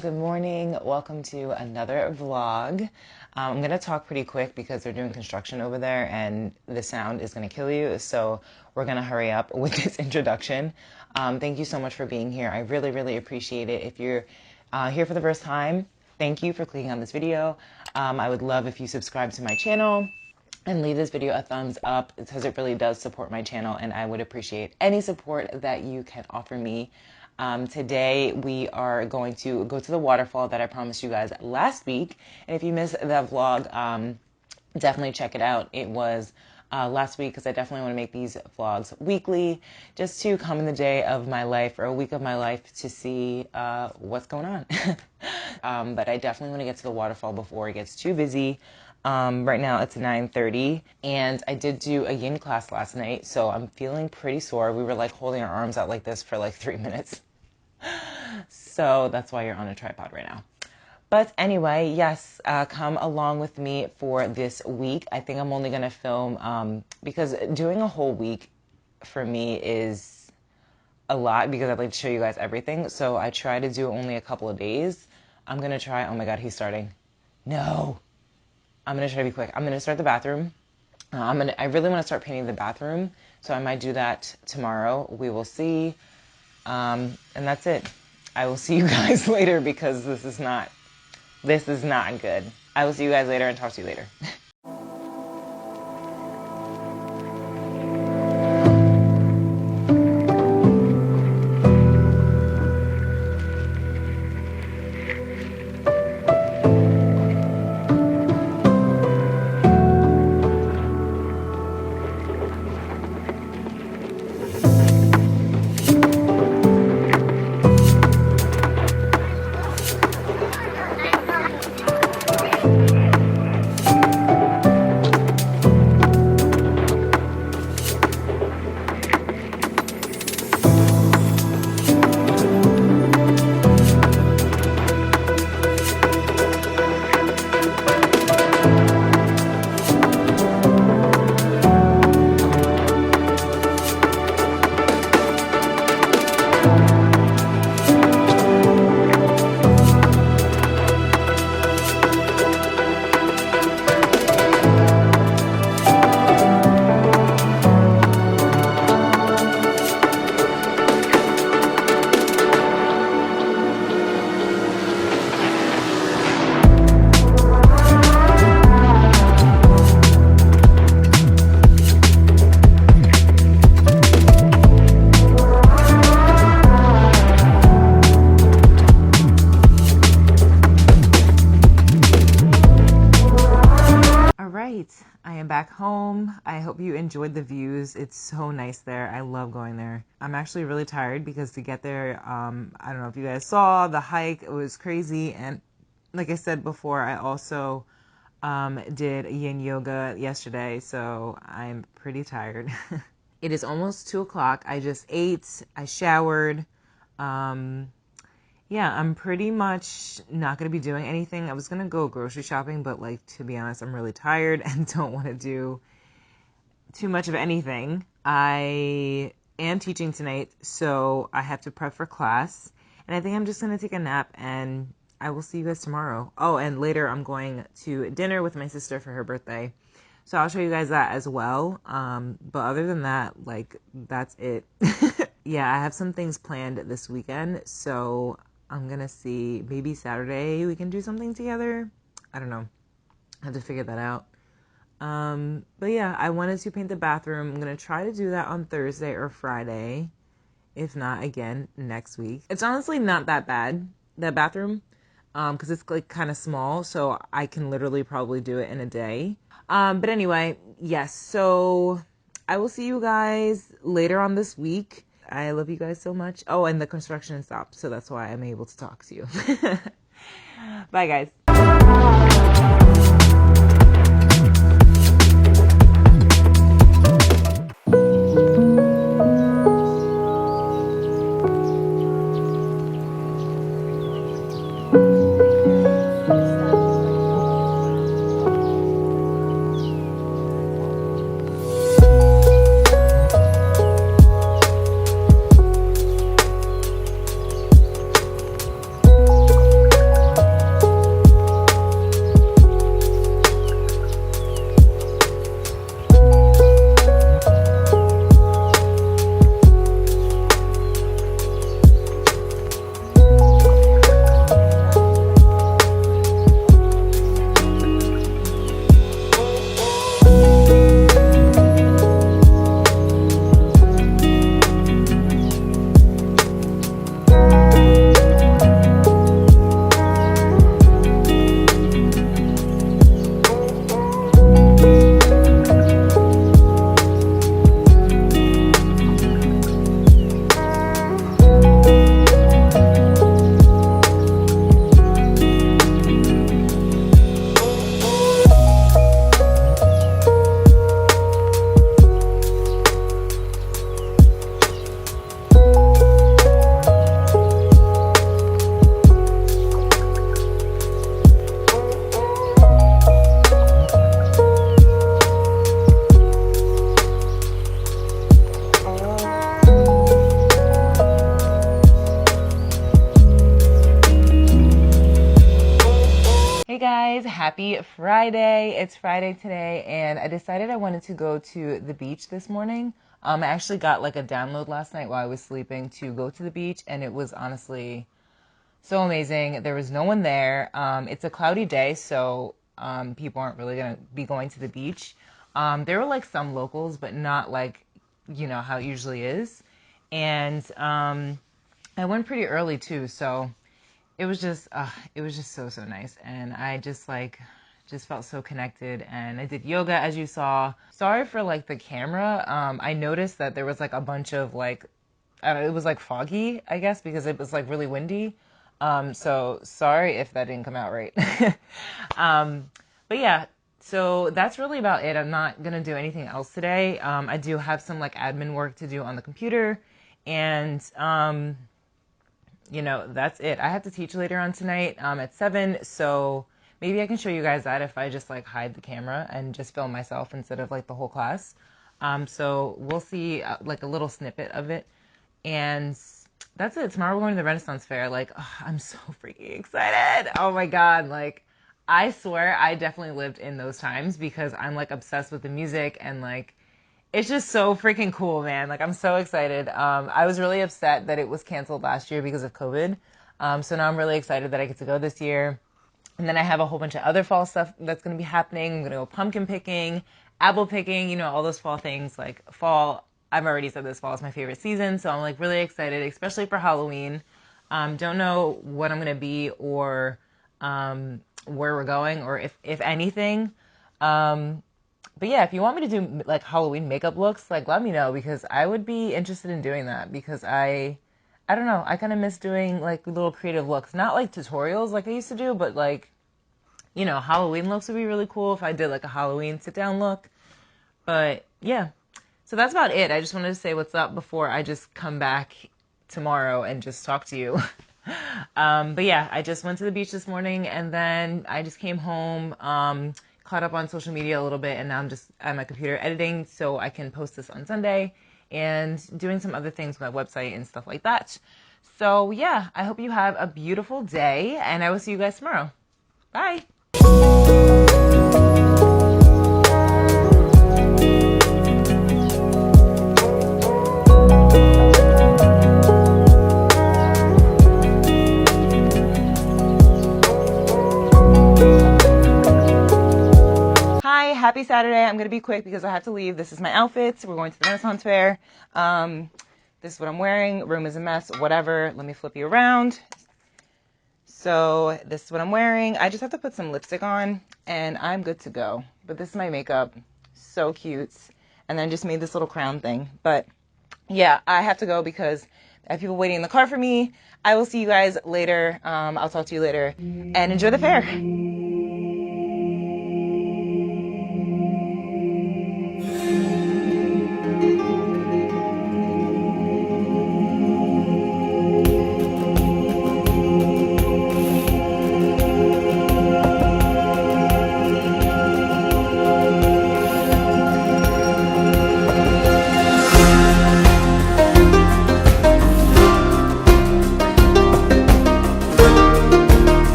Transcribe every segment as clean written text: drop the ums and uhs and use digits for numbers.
Good morning. Welcome to another vlog. I'm going to talk pretty quick because they're doing construction over there and the sound is going to kill you. So we're going to hurry up with this introduction. Thank you so much for being here. I really, really appreciate it. If you're here for the first time, thank you for clicking on this video. I would love if you subscribe to my channel and leave this video a thumbs up because it really does support my channel and I would appreciate any support that you can offer me. Today we are going to go to the waterfall that I promised you guys last week. And if you missed that vlog, definitely check it out. It was last week because I definitely want to make these vlogs weekly just to come in the day of my life or a week of my life to see what's going on. But I definitely want to get to the waterfall before it gets too busy. Right now it's 9:30 and I did do a yin class last night, so I'm feeling pretty sore. We were like holding our arms out like this for like 3 minutes. So that's why you're on a tripod right now. But anyway, yes, come along with me for this week. I think I'm only going to film because doing a whole week for me is a lot because I'd like to show you guys everything. So I try to do only a couple of days. I'm going to try. Oh my God, he's starting. No. I'm going to try to be quick. I'm going to start the bathroom. I really want to start painting the bathroom. So I might do that tomorrow. We will see. And that's it. I will see you guys later because this is not good. I will see you guys later and talk to you later. I am back home. I hope you enjoyed the views. It's so nice there. I love going there. I'm actually really tired because to get there, I don't know if you guys saw the hike. It was crazy. And like I said before, I also did yin yoga yesterday. So I'm pretty tired. It is almost 2 o'clock. I just ate. I showered. yeah, I'm pretty much not going to be doing anything. I was going to go grocery shopping, but like, to be honest, I'm really tired and don't want to do too much of anything. I am teaching tonight, so I have to prep for class. And I think I'm just going to take a nap, and I will see you guys tomorrow. Oh, and later I'm going to dinner with my sister for her birthday. So I'll show you guys that as well. But other than that, like, that's it. Yeah, I have some things planned this weekend, so I'm gonna see, maybe Saturday we can do something together. I don't know. I have to figure that out. But yeah, I wanted to paint the bathroom. I'm gonna try to do that on Thursday or Friday. If not, again, next week. It's honestly not that bad, that bathroom, because it's like kind of small, so I can literally probably do it in a day. But anyway, yes, so I will see you guys later on this week. I love you guys so much. Oh, and the construction stopped, so that's why I'm able to talk to you. Bye, guys. Hey guys, happy Friday. It's Friday today, and I decided I wanted to go to the beach this morning. I actually got like a download last night while I was sleeping to go to the beach, and it was honestly so amazing. There was no one there. It's a cloudy day, so people aren't really going to be going to the beach. There were like some locals, but not like, how it usually is. And I went pretty early too, so it was just so nice, and I just felt so connected. And I did yoga, as you saw. Sorry for like the camera. I noticed that there was like a bunch of like, I don't know, it was like foggy, I guess, because it was like really windy. So sorry if that didn't come out right. But yeah, so that's really about it. I'm not gonna do anything else today. I do have some like admin work to do on the computer, and that's it. I have to teach later on tonight at 7, so maybe I can show you guys that if I just like hide the camera and just film myself instead of like the whole class. So we'll see like a little snippet of it. And that's it. Tomorrow we're going to the Renaissance Fair. Like, I'm so freaking excited. Oh my God. Like, I swear I definitely lived in those times because I'm like obsessed with the music, and like, it's just so freaking cool, man. Like, I'm so excited. I was really upset that it was canceled last year because of COVID. So now I'm really excited that I get to go this year. And then I have a whole bunch of other fall stuff that's going to be happening. I'm going to go pumpkin picking, apple picking, all those fall things. Like, fall, I've already said this, fall is my favorite season. So I'm like really excited, especially for Halloween. Don't know what I'm going to be, or where we're going, or if anything. But yeah, if you want me to do like Halloween makeup looks, like let me know, because I would be interested in doing that, because I don't know, I kind of miss doing like little creative looks, not like tutorials like I used to do, but like, Halloween looks would be really cool if I did like a Halloween sit down look. But yeah, so that's about it. I just wanted to say what's up before I just come back tomorrow and just talk to you. But yeah, I just went to the beach this morning and then I just came home, caught up on social media a little bit, and now I'm just at my computer editing so I can post this on Sunday and doing some other things with my website and stuff like that. So yeah, I hope you have a beautiful day and I will see you guys tomorrow. Bye. Happy Saturday. I'm going to be quick because I have to leave. This is my outfits. We're going to the Renaissance Fair. This is what I'm wearing. Room is a mess. Whatever. Let me flip you around. So this is what I'm wearing. I just have to put some lipstick on and I'm good to go. But this is my makeup. So cute. And then just made this little crown thing. But yeah, I have to go because I have people waiting in the car for me. I will see you guys later. I'll talk to you later and enjoy the fair. Thank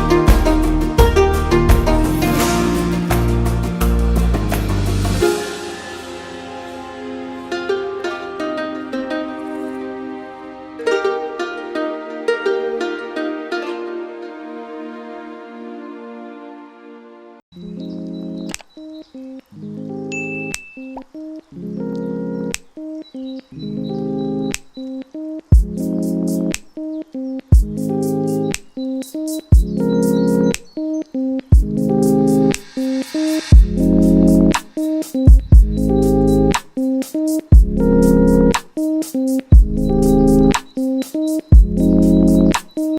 you.